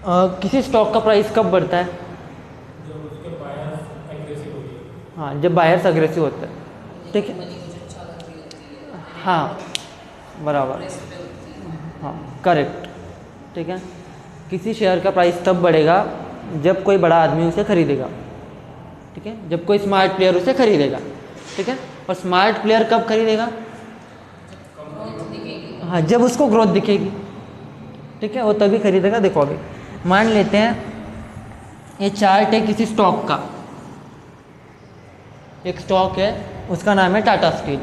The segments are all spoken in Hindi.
किसी स्टॉक का प्राइस कब बढ़ता है? जब उसके बायर्स एग्रेसिव होती है। हाँ, जब बायर्स अग्रेसिव होते हैं, ठीक है। कंपनी कुछ अच्छा कर रही होती है, हाँ, बराबर, प्रेस पे होती है। हाँ करेक्ट, ठीक है। किसी शेयर का प्राइस तब बढ़ेगा जब कोई बड़ा आदमी उसे खरीदेगा, ठीक है, जब कोई स्मार्ट प्लेयर उसे खरीदेगा, ठीक है। और स्मार्ट प्लेयर कब खरीदेगा? ग्रोथ दिखेगी। हाँ, जब उसको ग्रोथ दिखेगी, ठीक है, वो तभी खरीदेगा। देखो अभी मान लेते हैं ये चार्ट है किसी स्टॉक का, एक स्टॉक है उसका नाम है टाटा स्टील।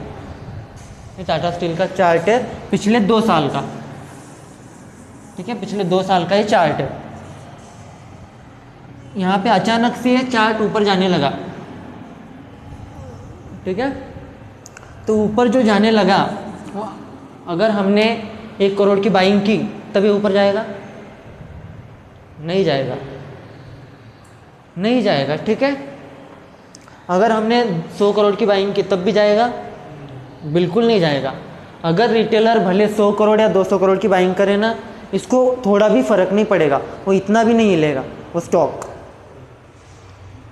ये टाटा स्टील का चार्ट है पिछले 2 साल का, ठीक है, पिछले 2 साल का ये चार्ट है। यहाँ पे अचानक से ये चार्ट ऊपर जाने लगा, ठीक है। तो ऊपर जो जाने लगा वो अगर हमने 1 करोड़ की बाइंग की तभी ऊपर जाएगा? नहीं जाएगा, नहीं जाएगा, ठीक है। अगर हमने 100 करोड़ की बाइंग की तब भी जाएगा? बिल्कुल नहीं जाएगा। अगर रिटेलर भले 100 करोड़ या 200 करोड़ की बाइंग करे ना, इसको थोड़ा भी फर्क नहीं पड़ेगा, वो इतना भी नहीं हिलेगा वो स्टॉक,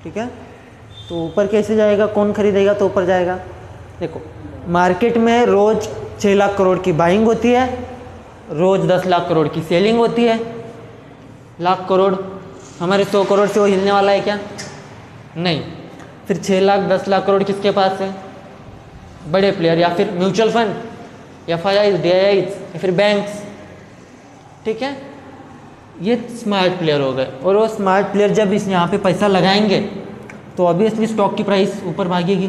ठीक है। तो ऊपर कैसे जाएगा? कौन खरीदेगा तो ऊपर जाएगा? देखो मार्केट में रोज 6 लाख करोड़ की बाइंग होती है, रोज 10 लाख करोड़ की सेलिंग होती है। लाख करोड़ हमारे 100 करोड़ से वो हिलने वाला है क्या? नहीं। फिर 6 लाख 10 लाख करोड़ किसके पास है? बड़े प्लेयर, या फिर म्यूचुअल फंड, FIIs, DIIs, या फिर बैंक्स, ठीक है। ये स्मार्ट प्लेयर हो गए। और वो स्मार्ट प्लेयर जब इस यहाँ पे पैसा लगाएंगे तो ऑब्वियसली स्टॉक की प्राइस ऊपर भागेगी,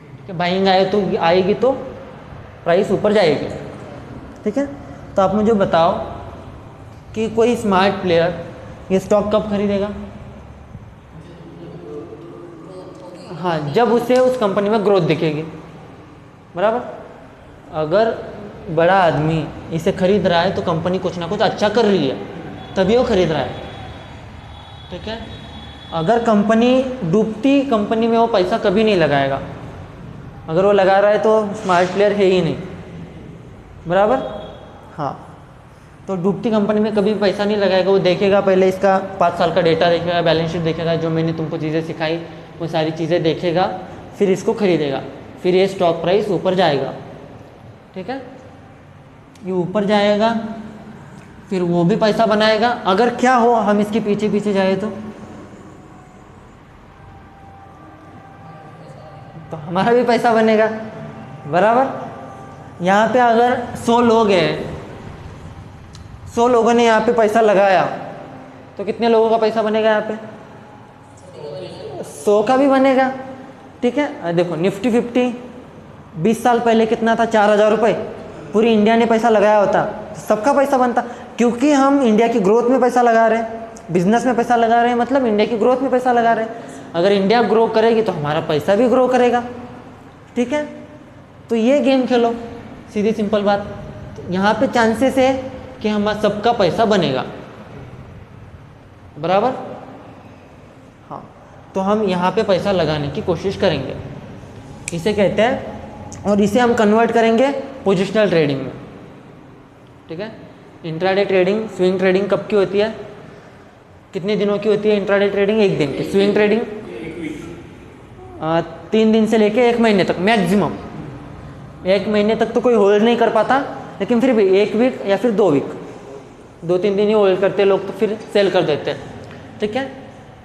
ठीक है। बाइंग आएगी तो प्राइस ऊपर जाएगी, ठीक है। तो आप मुझे बताओ कि कोई स्मार्ट प्लेयर ये स्टॉक कब खरीदेगा? हाँ, जब उसे उस कंपनी में ग्रोथ दिखेगी, बराबर। अगर बड़ा आदमी इसे खरीद रहा है तो कंपनी कुछ ना कुछ अच्छा कर रही है, तभी वो खरीद रहा है, ठीक है। अगर कंपनी डूबती कंपनी में वो पैसा कभी नहीं लगाएगा। अगर वो लगा रहा है तो स्मार्ट प्लेयर है ही नहीं, बराबर। हाँ, तो डूबती कंपनी में कभी पैसा नहीं लगाएगा। वो देखेगा पहले इसका 5 साल का डेटा देखेगा, बैलेंस शीट देखेगा, जो मैंने तुमको चीज़ें सिखाई वो सारी चीज़ें देखेगा, फिर इसको खरीदेगा। फिर ये स्टॉक प्राइस ऊपर जाएगा, ठीक है। ये ऊपर जाएगा, फिर वो भी पैसा बनाएगा। अगर क्या हो हम इसके पीछे पीछे जाए तो हमारा भी पैसा बनेगा, बराबर। यहाँ पे अगर 100 लोग हैं, 100 लोगों ने यहाँ पे पैसा लगाया तो कितने लोगों का पैसा बनेगा? यहाँ पे 100 का भी बनेगा, ठीक है। देखो निफ्टी 50 20 साल पहले कितना था? 4,000 रुपये। पूरी इंडिया ने पैसा लगाया होता तो सबका पैसा बनता, क्योंकि हम इंडिया की ग्रोथ में पैसा लगा रहे हैं, बिजनेस में पैसा लगा रहे हैं, मतलब इंडिया की ग्रोथ में पैसा लगा रहे हैं। अगर इंडिया ग्रो करेगी तो हमारा पैसा भी ग्रो करेगा, ठीक है। तो ये गेम खेलो, सीधी सिंपल बात। तो यहाँ पे चांसेस है कि हमारा सबका पैसा बनेगा, बराबर। हाँ, तो हम यहाँ पे पैसा लगाने की कोशिश करेंगे, इसे कहते हैं। और इसे हम कन्वर्ट करेंगे पोजिशनल ट्रेडिंग में, ठीक है। इंट्राडे ट्रेडिंग, स्विंग ट्रेडिंग कब की होती है? कितने दिनों की होती है इंट्राडे ट्रेडिंग? 1 दिन की। स्विंग ट्रेडिंग 3 दिन से लेके 1 महीने तक मैक्सिमम। 1 महीने तक तो कोई होल्ड नहीं कर पाता, लेकिन फिर भी 1 वीक या फिर 2 वीक, 2-3 दिन ही होल्ड करते लोग, तो फिर सेल कर देते हैं, ठीक है।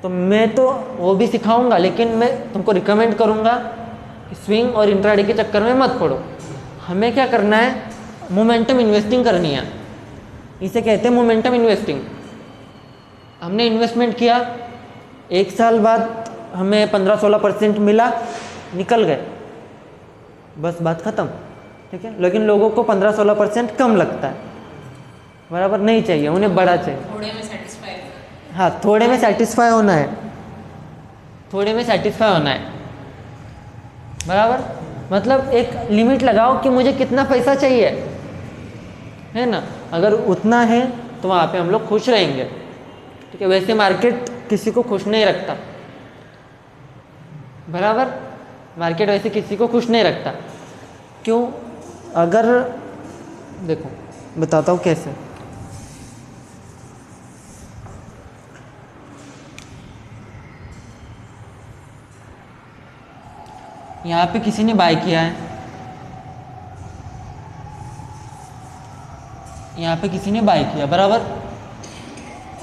तो मैं तो वो भी सिखाऊंगा, लेकिन मैं तुमको रिकमेंड करूंगा कि स्विंग और इंट्राडे के चक्कर में मत पड़ो। हमें क्या करना है? मोमेंटम इन्वेस्टिंग करनी है, इसे कहते हैं मोमेंटम इन्वेस्टिंग। हमने इन्वेस्टमेंट किया, 1 साल बाद हमें 15-16% मिला, निकल गए, बस बात ख़त्म, ठीक है। लेकिन लोगों को 15-16% कम लगता है, बराबर। नहीं चाहिए उन्हें, बड़ा चाहिए। थोड़े में सेटिस्फाई। हाँ, थोड़े में सेटिस्फाई होना है, थोड़े में सेटिस्फाई होना है, बराबर। मतलब एक लिमिट लगाओ कि मुझे कितना पैसा चाहिए, है ना। अगर उतना है तो वहाँ पे हम लोग खुश रहेंगे, ठीक है। वैसे मार्केट किसी को खुश नहीं रखता, बराबर। मार्केट वैसे किसी को खुश नहीं रखता। क्यों? अगर देखो बताता हूँ कैसे। यहाँ पे किसी ने बाय किया है, यहाँ पे किसी ने बाय किया बराबर,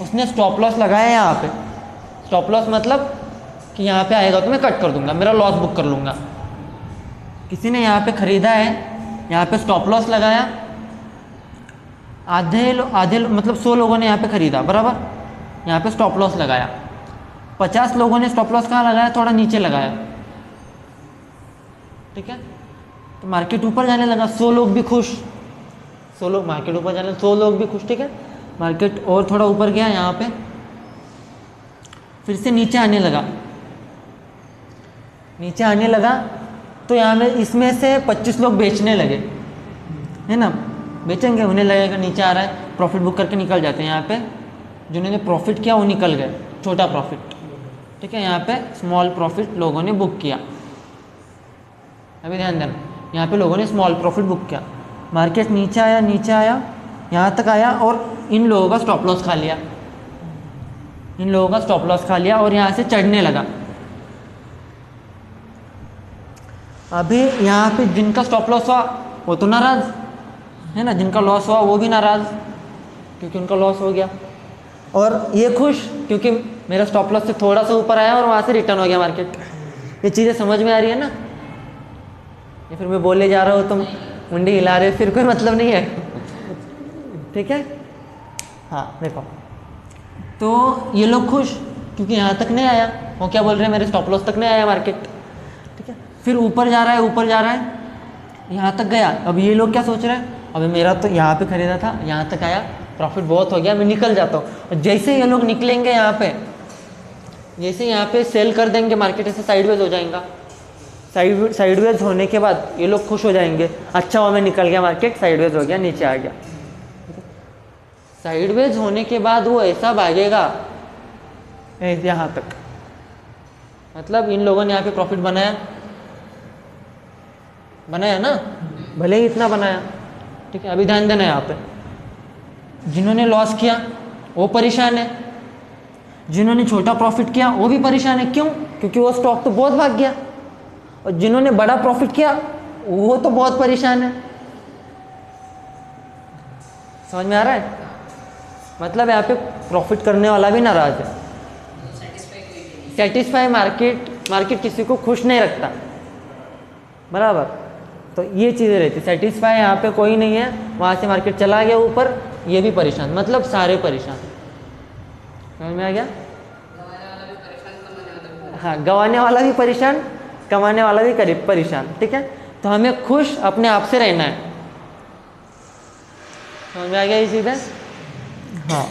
उसने स्टॉप लॉस लगाया है यहाँ पे। स्टॉप लॉस मतलब कि यहाँ पे आएगा तो मैं कट कर दूंगा, मेरा लॉस बुक कर लूँगा। किसी ने यहाँ पे ख़रीदा है, यहाँ पे स्टॉप लॉस लगाया, आधे मतलब 100 लोगों ने यहाँ पे ख़रीदा बराबर, यहाँ पे स्टॉप लॉस लगाया। 50 लोगों ने स्टॉप लॉस कहाँ लगाया, थोड़ा नीचे लगाया, ठीक है। तो मार्केट ऊपर जाने लगा, 100 लोग भी खुश, 100 लोग मार्केट ऊपर जाने, 100 लोग भी खुश, ठीक है। मार्केट और थोड़ा ऊपर गया, यहाँ पे फिर से नीचे आने लगा, नीचे आने लगा तो यहाँ में इसमें से 25 लोग बेचने लगे, है ना, बेचेंगे, उन्हें लगेगा नीचे आ रहा है, प्रॉफिट बुक करके निकल जाते हैं। यहाँ पे जिन्होंने प्रॉफिट किया वो निकल गए, छोटा प्रॉफिट, ठीक है। यहाँ पे स्मॉल प्रॉफिट लोगों ने बुक किया। अभी ध्यान देना, यहाँ पे लोगों ने स्मॉल प्रॉफिट बुक किया। मार्केट नीचे आया, नीचे आया, यहाँ तक आया और इन लोगों का स्टॉप लॉस खा लिया, इन लोगों का स्टॉप लॉस खा लिया और यहाँ से चढ़ने लगा। अभी यहाँ पे जिनका स्टॉप लॉस हुआ वो तो नाराज़ है ना, जिनका लॉस हुआ वो भी नाराज़ क्योंकि उनका लॉस हो गया, और ये खुश क्योंकि मेरा स्टॉप लॉस से थोड़ा सा ऊपर आया और वहाँ से रिटर्न हो गया मार्केट। ये चीज़ें समझ में आ रही है ना, या फिर मैं बोले जा रहा हूँ तुम मुंडी हिला रहे हो, फिर कोई मतलब नहीं है, ठीक है। हाँ देखो, तो ये लोग खुश क्योंकि यहाँ तक नहीं आया, वो क्या बोल रहे हैं, मेरे स्टॉप लॉस तक नहीं आया मार्केट, ठीक है। फिर ऊपर जा रहा है, ऊपर जा रहा है, यहाँ तक गया। अब ये लोग क्या सोच रहे हैं, अभी मेरा तो यहाँ पे खरीदा था, यहाँ तक आया, प्रॉफिट बहुत हो गया, मैं निकल जाता हूँ। और जैसे ये लोग निकलेंगे यहाँ पे, जैसे यहाँ पे सेल कर देंगे, मार्केट ऐसे साइडवेज हो जाएगा। साइडवेज होने के बाद ये लोग खुश हो जाएंगे, अच्छा हुआ मैं निकल गया, मार्केट साइडवेज हो गया, नीचे आ गया। साइडवेज होने के बाद वो ऐसा भागेगा यहाँ तक, मतलब इन लोगों ने यहाँ पे प्रॉफिट बनाया ना, भले ही इतना बनाया, ठीक है। अभी ध्यान देना यहाँ पे, जिन्होंने लॉस किया वो परेशान है, जिन्होंने छोटा प्रॉफिट किया वो भी परेशान है। क्यों? क्योंकि वो स्टॉक तो बहुत भाग गया, और जिन्होंने बड़ा प्रॉफिट किया वो तो बहुत परेशान है। समझ में आ रहा है? मतलब यहाँ पे प्रॉफिट करने वाला भी नाराज है। सेटिस्फाई मार्केट किसी को खुश नहीं रखता, बराबर। तो ये चीज़ें रहती, सेटिस्फाई यहाँ पे कोई नहीं है, वहाँ से मार्केट चला गया ऊपर, ये भी परेशान, मतलब सारे परेशान। समझ में आ गया? हाँ, गंवाने वाला भी परेशान, कमाने वाला भी करीब परेशान, ठीक है। तो हमें खुश अपने आप से रहना है। समझ में आ गया ये चीज़ है? हाँ।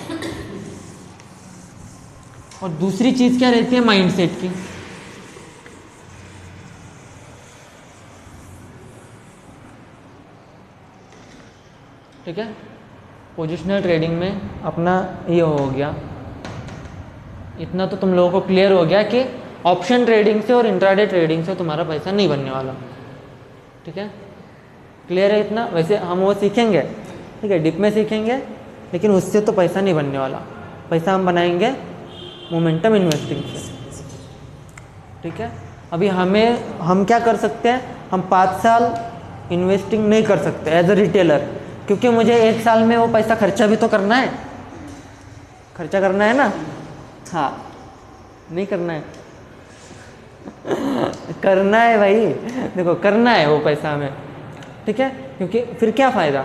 और दूसरी चीज़ क्या रहती है माइंडसेट की। ठीक है, पोजिशनल ट्रेडिंग में अपना ये हो गया, इतना तो तुम लोगों को क्लियर हो गया कि ऑप्शन ट्रेडिंग से और इंट्राडे ट्रेडिंग से तुम्हारा पैसा नहीं बनने वाला। ठीक है, क्लियर है इतना? वैसे हम वो सीखेंगे, ठीक है, डिप में सीखेंगे, लेकिन उससे तो पैसा नहीं बनने वाला। पैसा हम बनाएंगे मोमेंटम इन्वेस्टिंग से। ठीक है, अभी हम क्या कर सकते हैं, हम 5 साल इन्वेस्टिंग नहीं कर सकते एज अ रिटेलर, क्योंकि मुझे 1 साल में वो पैसा खर्चा भी तो करना है, खर्चा करना है ना। हाँ, नहीं करना है करना है भाई, देखो करना है वो पैसा हमें, ठीक है, क्योंकि फिर क्या फ़ायदा।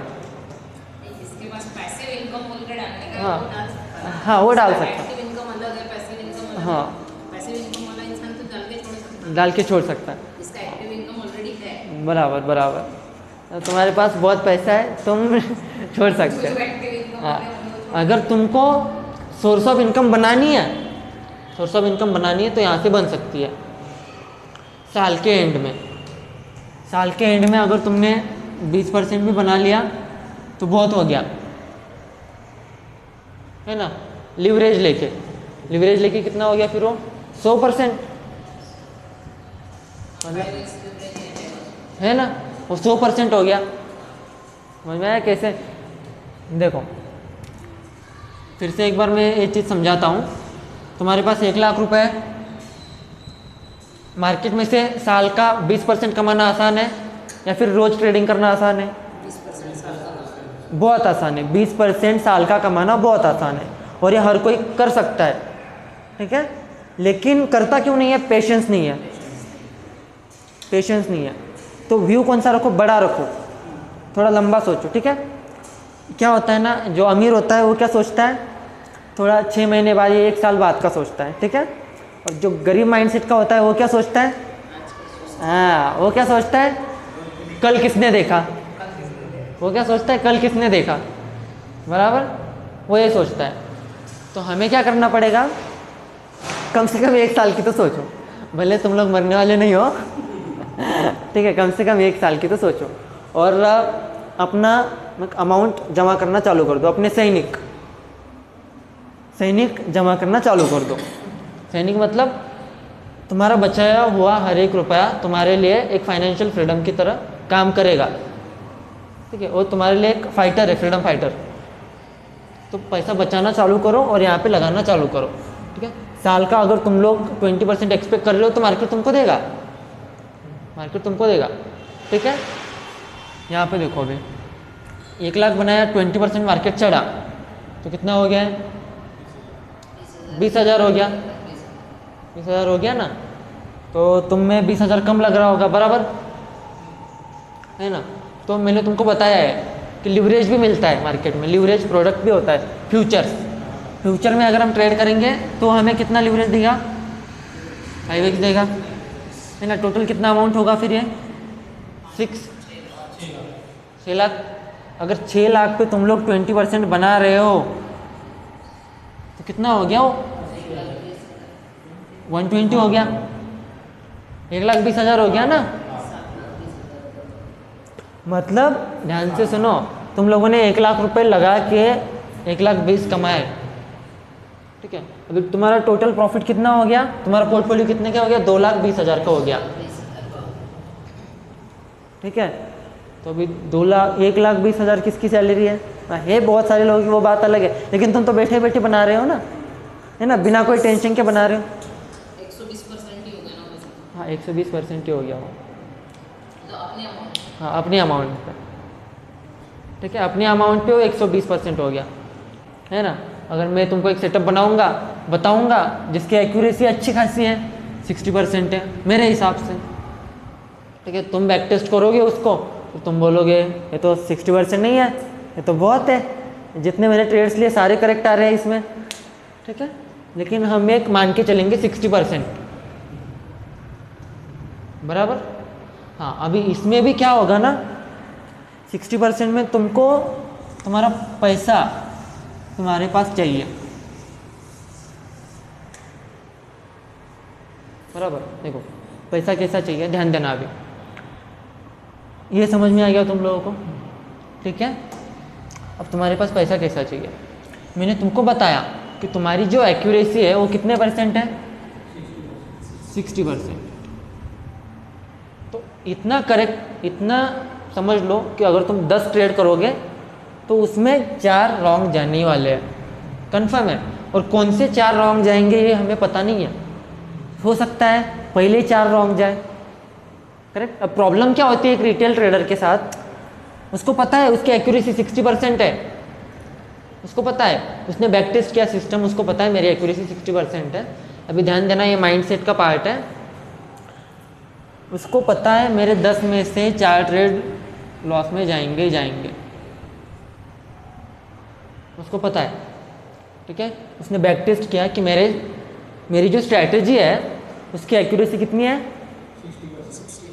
इसके पास पैसिव इनकम बोलकर डालने का, हाँ, वो डाल सकता है। हाँ, वो डाल सकता है। एक्टिव इनकम अलग है, पैसिव इनकम अलग है। हाँ, पैसिव इनकम वाला इंसान तो डाल के छोड़ सकता है, डाल के छोड़ सकता है। इसका एक्टिव इनकम ऑलरेडी है। बराबर बराबर, तो तुम्हारे पास बहुत पैसा है, तुम छोड़ सकते जो हो। एक्टिव इनकम हाँ, वाले हैं, वो छोड़ अगर तुमको सोर्स ऑफ इनकम बनानी है, सोर्स ऑफ इनकम बनानी है तो यहाँ से बन सकती है। साल के एंड में, साल के एंड में अगर तुमने 20% भी बना लिया तो बहुत हो गया, है ना। लिवरेज लेके कितना हो गया फिर वो 100%, मतलब है ना, वो 100% हो गया। समझ में आया कैसे? देखो फिर से एक बार मैं ये चीज़ समझाता हूँ। तुम्हारे पास 1 लाख रुपए है, मार्केट में से साल का 20% कमाना आसान है या फिर रोज ट्रेडिंग करना आसान है? 20% साल का। बहुत आसान है। 20% साल का कमाना बहुत आसान है और ये हर कोई कर सकता है, ठीक है। लेकिन करता क्यों नहीं है? पेशेंस नहीं है, पेशेंस नहीं है। तो व्यू कौन सा रखो? बड़ा रखो, थोड़ा लंबा सोचो, ठीक है। क्या होता है ना, जो अमीर होता है वो क्या सोचता है? थोड़ा 6 महीने बाद या 1 साल बाद का सोचता है, ठीक है। और जो गरीब माइंडसेट का होता है वो क्या सोचता है? हाँ, वो क्या सोचता है? कल किसने देखा? वो क्या सोचता है? कल किसने देखा, बराबर, वो ये सोचता है। तो हमें क्या करना पड़ेगा? कम से कम 1 साल की तो सोचो, भले तुम लोग मरने वाले नहीं हो ठीक है, कम से कम 1 साल की तो सोचो और अपना अमाउंट जमा करना चालू कर दो। अपने सैनिक जमा करना चालू कर दो। सैनिक मतलब तुम्हारा बचाया हुआ हर एक रुपया तुम्हारे लिए एक फाइनेंशियल फ्रीडम की तरह काम करेगा, ठीक है। वो तुम्हारे लिए एक फाइटर है, फ्रीडम फाइटर। तो पैसा बचाना चालू करो और यहाँ पे लगाना चालू करो, ठीक है। साल का अगर तुम लोग 20% एक्सपेक्ट कर रहे हो तो मार्केट तुमको देगा, मार्केट तुमको देगा, ठीक है। यहाँ पे देखो, अभी 1 लाख बनाया, 20% मार्केट चढ़ा तो कितना हो गया है? 20,000 हो गया, 20,000 हो गया ना। तो तुम में 20,000 कम लग रहा होगा, बराबर है ना। तो मैंने तुमको बताया है कि लिवरेज भी मिलता है मार्केट में, लिवरेज प्रोडक्ट भी होता है, फ्यूचर में अगर हम ट्रेड करेंगे तो हमें कितना लिवरेज देगा? 5x देगा, है ना। टोटल कितना अमाउंट होगा फिर ये? 6 लाख। अगर 6 लाख पे तुम लोग 20% बना रहे हो तो कितना हो गया? वो 120 हो गया, 1,20,000 हो गया ना। मतलब ध्यान से सुनो, तुम लोगों ने 1 लाख रुपए लगा के 1,20,000 कमाए, ठीक है। अभी तुम्हारा टोटल प्रॉफिट कितना हो गया? तुम्हारा पोर्टफोलियो कितने का हो गया? 2,20,000 का हो गया, ठीक है। तो अभी 1,20,000 किसकी सैलरी है? है बहुत सारे लोगों की, वो बात अलग है, लेकिन तुम तो बैठे बैठे बना रहे हो ना, है ना, बिना कोई टेंशन के बना रहे हो। 120% ही हो गया ना वैसे। हाँ, 120% ही हो गया वो, तो अपने अमाउंट। हाँ, अपने अमाउंट पे, ठीक है। अपने अमाउंट पे वो 120% हो गया, है ना। अगर मैं तुमको एक सेटअप बताऊंगा जिसकी एक्यूरेसी अच्छी खासी है, 60% है मेरे हिसाब से, ठीक है। तुम बैक टेस्ट करोगे उसको तो तुम बोलोगे ये तो 60% नहीं है, ये तो बहुत है, जितने मैंने ट्रेड्स लिए सारे करेक्ट आ रहे हैं इसमें, ठीक है। लेकिन हम एक मान के चलेंगे 60%, बराबर। हाँ, अभी इसमें भी क्या होगा ना, 60% में तुमको तुम्हारा पैसा तुम्हारे पास चाहिए, बराबर। देखो पैसा कैसा चाहिए, ध्यान देना। अभी ये समझ में आ गया तुम लोगों को, ठीक है। अब तुम्हारे पास पैसा कैसा चाहिए, मैंने तुमको बताया कि तुम्हारी जो एक्यूरेसी है वो कितने % है? 60%। तो इतना करेक्ट, इतना समझ लो कि अगर तुम 10 ट्रेड करोगे तो उसमें 4 रॉन्ग जाने वाले हैं, कंफर्म है। और कौन से 4 रॉन्ग जाएंगे ये हमें पता नहीं है, हो सकता है पहले 4 रॉन्ग जाए, करेक्ट। अब प्रॉब्लम क्या होती है एक रिटेल ट्रेडर के साथ, उसको पता है उसकी एक्यूरेसी 60% है, उसको पता है, उसने बैक टेस्ट किया सिस्टम, उसको पता है मेरी एक्यूरेसी 60% है। अभी ध्यान देना, ये माइंडसेट का पार्ट है। उसको पता है मेरे 10 में से 4 ट्रेड लॉस में जाएंगे ही जाएंगे, उसको पता है, ठीक है। उसने बैक टेस्ट किया कि मेरी जो स्ट्रैटेजी है उसकी एक्यूरेसी कितनी है?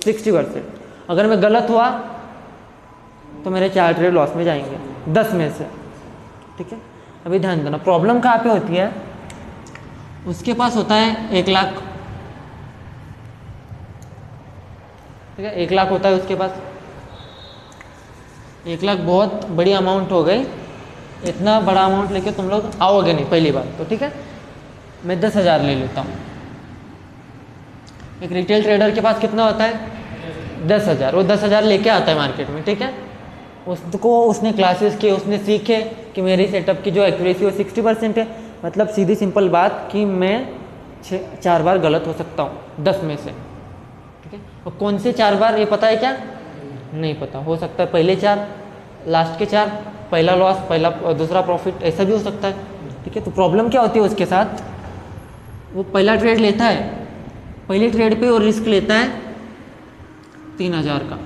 60%। अगर मैं गलत हुआ तो मेरे 4 ट्रेड लॉस में जाएंगे 10 में से, ठीक है। अभी ध्यान देना, प्रॉब्लम कहाँ पे होती है, उसके पास होता है 1 लाख, ठीक है। 1 लाख होता है उसके पास, 1 लाख बहुत बड़ी अमाउंट हो गई, इतना बड़ा अमाउंट लेके तुम लोग आओगे नहीं पहली बात तो, ठीक है। मैं 10,000 ले लेता हूँ। एक रिटेल ट्रेडर के पास कितना होता है? 10,000। वो 10,000 लेके आता है मार्केट में, ठीक है। उसको उसने क्लासेस किए, उसने सीखे कि मेरी सेटअप की जो एक्यूरेसी वो 60% है, मतलब सीधी सिंपल बात कि मैं 4 बार गलत हो सकता हूँ 10 में से, ठीक है। और कौन से 4 बार ये पता है क्या? नहीं पता। हो सकता है पहले 4, लास्ट के 4, पहला लॉस, पहला दूसरा प्रॉफिट, ऐसा भी हो सकता है। ठीक है। तो प्रॉब्लम क्या होती है उसके साथ, वो पहला ट्रेड लेता है, पहले ट्रेड पे वो रिस्क लेता है 3000 का,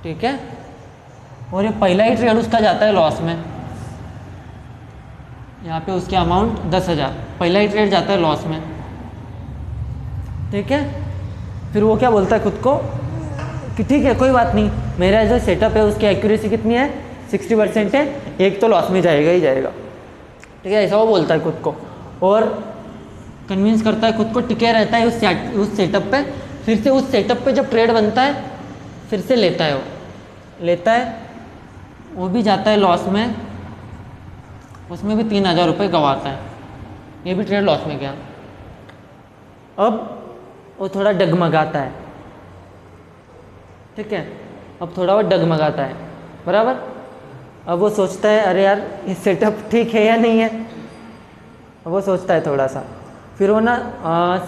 ठीक है। और ये पहला ही ट्रेड उसका जाता है लॉस में, यहाँ पे उसके अमाउंट 10,000, पहला ही ट्रेड जाता है लॉस में, ठीक है। फिर वो क्या बोलता है खुद को कि ठीक है कोई बात नहीं, मेरा जो सेटअप है उसकी एक्यूरेसी कितनी है, 60% है, एक तो लॉस में जाएगा ही जाएगा, ठीक है। ऐसा वो बोलता है खुद को, और कन्विंस करता है खुद को, टिके रहता है उस सेटअप पे। फिर से उस सेटअप पे जब ट्रेड बनता है फिर से लेता है, वो लेता है, वो भी जाता है लॉस में, उसमें भी 3000 रुपये गंवाता है, ये भी ट्रेड लॉस में गया। अब वो थोड़ा डगमगाता है, ठीक है। अब थोड़ा वो डगमगाता है, बराबर। अब वो सोचता है अरे यार ये सेटअप ठीक है या नहीं है, अब वो सोचता है थोड़ा सा। फिर वो ना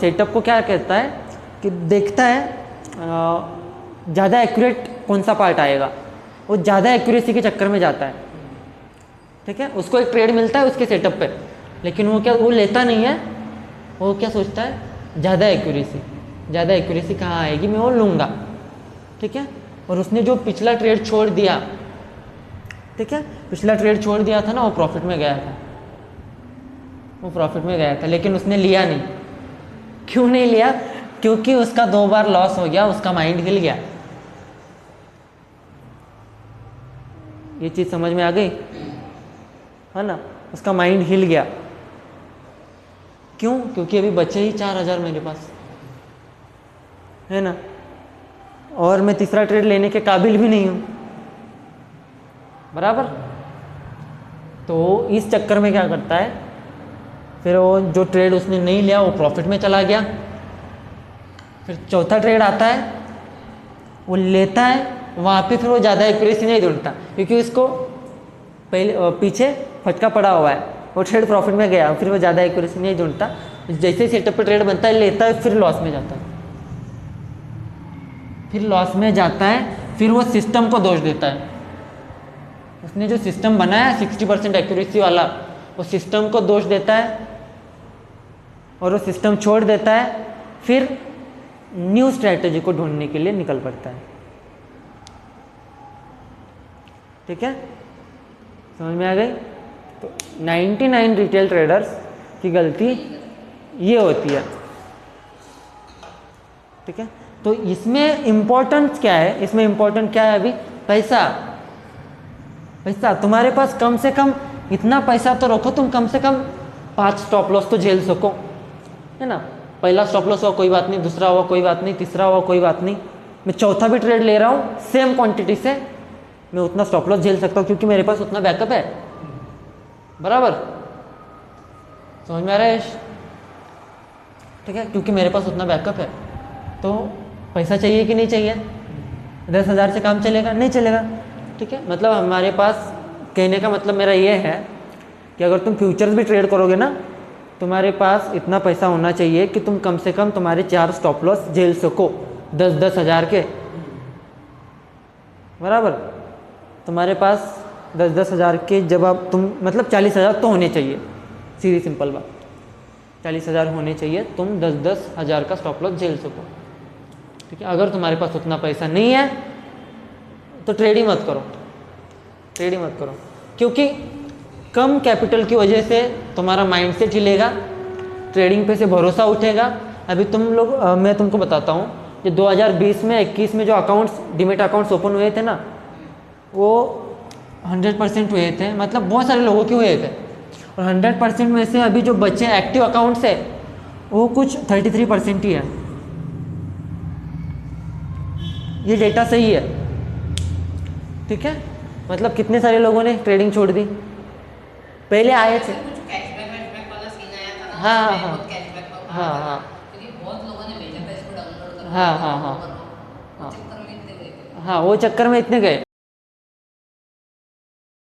सेटअप को क्या कहता है कि देखता है ज़्यादा एक्यूरेट कौन सा पार्ट आएगा, वो ज़्यादा एक्यूरेसी के चक्कर में जाता है, ठीक है। उसको एक ट्रेड मिलता है उसके सेटअप पे, लेकिन वो लेता नहीं है। वो क्या सोचता है ज़्यादा एक्यूरेसी कहाँ आएगी, मैं वो लूँगा, ठीक है। और उसने जो पिछला ट्रेड छोड़ दिया, ठीक है, पिछला ट्रेड छोड़ दिया था ना, वो प्रॉफिट में गया था, लेकिन उसने लिया नहीं। क्यों नहीं लिया? क्योंकि उसका 2 बार लॉस हो गया, उसका माइंड हिल गया। ये चीज़ समझ में आ गई है ना, उसका माइंड हिल गया। क्यों? क्योंकि अभी बचे ही 4000 मेरे पास, है ना, और मैं तीसरा ट्रेड लेने के काबिल भी नहीं हूँ, बराबर। तो इस चक्कर में क्या करता है, फिर वो जो ट्रेड उसने नहीं लिया वो प्रॉफिट में चला गया। फिर चौथा ट्रेड आता है, वो लेता है, वहाँ पे फिर वो ज़्यादा एक्यूरेसी नहीं ढूंढता, क्योंकि उसको पीछे फटका पड़ा हुआ है, वो ट्रेड प्रॉफिट में गया, फिर वो ज़्यादा एक्यूरेसी नहीं ढूंढता। जैसे ही सेटअप पे ट्रेड बनता है लेता है, फिर लॉस में जाता है, फिर वो सिस्टम को दोष देता है। उसने जो सिस्टम बनाया 60% एक्यूरेसी वाला, वो सिस्टम को दोष देता है और वो सिस्टम छोड़ देता है। फिर न्यू स्ट्रैटेजी को ढूंढने के लिए निकल पड़ता है, ठीक है। समझ में आ गई? तो 99 रिटेल ट्रेडर्स की गलती ये होती है, ठीक है। तो इसमें इम्पोर्टेंट क्या है अभी? पैसा तुम्हारे पास कम से कम इतना पैसा तो रखो, तुम कम से कम 5 स्टॉप लॉस तो झेल सको, है ना। पहला स्टॉप लॉस हुआ कोई बात नहीं, दूसरा हुआ कोई बात नहीं, तीसरा हुआ कोई बात नहीं, मैं चौथा भी ट्रेड ले रहा हूँ सेम क्वांटिटी से, मैं उतना स्टॉप लॉस झेल सकता हूँ, क्योंकि मेरे पास उतना बैकअप है, बराबर। समझ में आ रहा है? ठीक है, क्योंकि मेरे पास उतना बैकअप है। तो पैसा चाहिए कि नहीं चाहिए? 10,000 से काम चलेगा? नहीं चलेगा, ठीक है। मतलब हमारे पास, कहने का मतलब मेरा ये है कि अगर तुम फ्यूचर्स भी ट्रेड करोगे ना, तुम्हारे पास इतना पैसा होना चाहिए कि तुम कम से कम तुम्हारे 4 स्टॉप लॉस झेल सको, 10-10 हज़ार के, बराबर। तुम्हारे पास 10-10 हज़ार के, जब आप तुम मतलब 40,000 तो होने चाहिए, सीधी सिंपल बात, 40,000 होने चाहिए, तुम 10-10 हज़ार का स्टॉप लॉस झेल सको, ठीक है। अगर तुम्हारे पास उतना पैसा नहीं है तो ट्रेड ही मत करो, क्योंकि कम कैपिटल की वजह से तुम्हारा माइंडसेट हिलेगा, ट्रेडिंग पे से भरोसा उठेगा। अभी तुम लोग मैं तुमको बताता हूँ कि 2020 में 21 में जो अकाउंट्स, डीमेट अकाउंट्स ओपन हुए थे ना, वो 100% हुए थे, मतलब बहुत सारे लोगों के हुए थे, और 100% में से अभी जो बचे एक्टिव अकाउंट्स है वो कुछ 33% ही है। ये डेटा सही है, ठीक है। मतलब कितने सारे लोगों ने ट्रेडिंग छोड़ दी, पहले आए थे। कुछ कैशबैक वाला सीन आया था ना, हाँ, उसमें हाँ, बहुत कैशबैक का हाँ, था, हाँ, क्योंकि बहुत लोगों ने भेजा था इसको डाउनलोड करना, हाँ, हाँ, हाँ, वो चक्कर में इतने गए थे। हाँ, वो चक्कर में इतने गए।